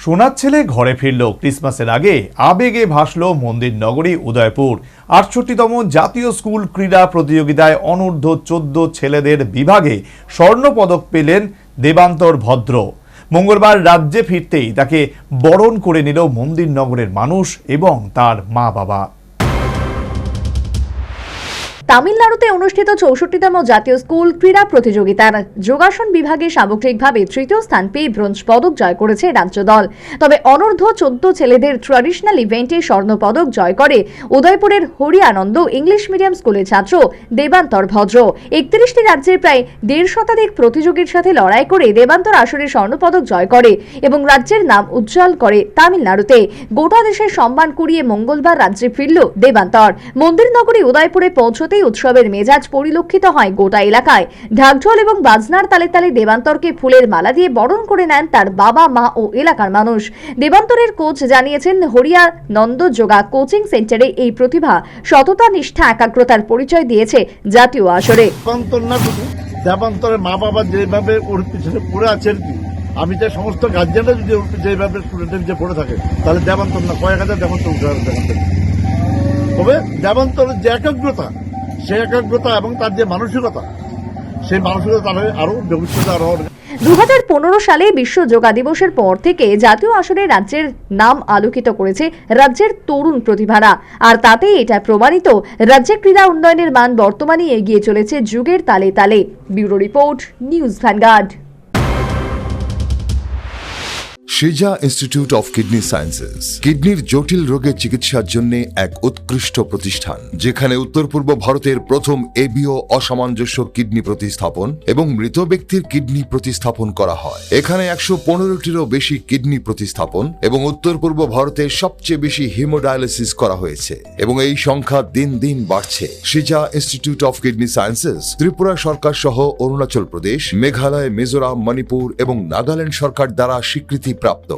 সোনার ছেলে ঘরে ফিরল। ক্রিসমাসের আগে আবেগে ভাসল মন্দির নগরী উদয়পুর। ৬৮তম জাতীয় স্কুল ক্রীড়া প্রতিযোগিতায় অনূর্ধ্ব ১৪ ছেলেদের বিভাগে স্বর্ণপদক পেলেন দেবান্তর ভদ্র। মঙ্গলবার রাজ্যে ফিরতেই তাকে বরণ করে নিল মন্দির নগরের মানুষ এবং তার মা বাবা। তামিলনাড়ুতে অনুষ্ঠিত ৬৪তম জাতীয় স্কুল ক্রীড়া প্রতিযোগিতার যোগাসন বিভাগে সামগ্রিকভাবে তৃতীয় স্থান পেয়ে ব্রোঞ্জ পদক জয় করেছে রাজ্য দল। তবে অনূর্ধ্ব ১৪ ছেলেদের ট্র্যাডিশনাল ইভেন্টে স্বর্ণপদক জয় করে উদয়পুরের হরিয়ানন্দ ইংলিশ মিডিয়াম স্কুলের ছাত্র দেবান্তর ভদ্র। ৩১টি রাজ্যের প্রায় ১৫০ শতাধিক প্রতিযোগীর সাথে লড়াই করে দেবান্তর আসরে স্বর্ণপদক জয় করে এবং রাজ্যের নাম উজ্জ্বল করে তামিলনাড়ুতে। গোটা দেশের সম্মান কুড়িয়ে মঙ্গলবার রাজ্যে ফিরল দেবান্তর। মন্দির নগরী উদয়পুরে পৌঁছতে উৎসবের মেজাজ পরিলক্ষিত হয় গোটা এলাকায়। ঢাকঢোল এবং বাজনার তালে তালে দেবান্তরকে ফুলের মালা দিয়ে বরণ করে নেন তার বাবা মা ও এলাকার মানুষ। দেবান্তরের কোচ জানিয়েছেন, হরিয়ানন্দ যোগা কোচিং সেন্টারে এই প্রতিভা সততা, নিষ্ঠা, একাগ্রতার পরিচয় দিয়েছে জাতীয় আসরে। দেবান্তরের মা বাবা যেভাবে ওর পিছনে পড়ে আছেন, কি আমি চাই সমস্ত গার্জেনরা যদি ওর যেভাবে স্টুডেন্টের যে পড়ে থাকে, তাহলে দেবান্তর না কয়েক হাজার দেবান্তর তবে দেবান্তরের যে একাগ্রতা, সেই একাগ্রতা এবং তার যে মানসিকতা, সেই মানসিকতা তাহলে আরো ভবিষ্যতে আরো ২০১৫ সালে বিশ্ব যোগা দিবসের পর থেকে জাতীয় আসরে রাজ্যের নাম আলোকিত করেছে রাজ্যের তরুণ প্রতিভারা। আর তাতেই এটা প্রমাণিত, রাজ্যের ক্রীড়া উন্নয়নের মান বর্তমানে এগিয়ে চলেছে যুগের তালে তালে। Bureau report, news vanguard. সিজা ইনস্টিটিউট অফ কিডনি সায়েন্সেস কিডনির জটিল রোগের চিকিৎসার জন্য এক উৎকৃষ্ট প্রতিষ্ঠান, যেখানে উত্তর পূর্ব ভারতের প্রথম এবিও অসামঞ্জস্য কিডনি প্রতিস্থাপন এবং মৃত ব্যক্তির কিডনি প্রতিস্থাপন করা হয়। এখানে ১১৫টিরও বেশি কিডনি প্রতিস্থাপন এবং উত্তর পূর্ব ভারতের সবচেয়ে বেশি হিমোডায়ালিসিস করা হয়েছে এবং এই সংখ্যা দিন দিন বাড়ছে। সিজা institute of kidney sciences Tripura সরকার সহ অরুণাচল প্রদেশ, মেঘালয়, মিজোরাম, মণিপুর এবং নাগাল্যান্ড সরকার দ্বারা স্বীকৃতি প্রাপ্ত।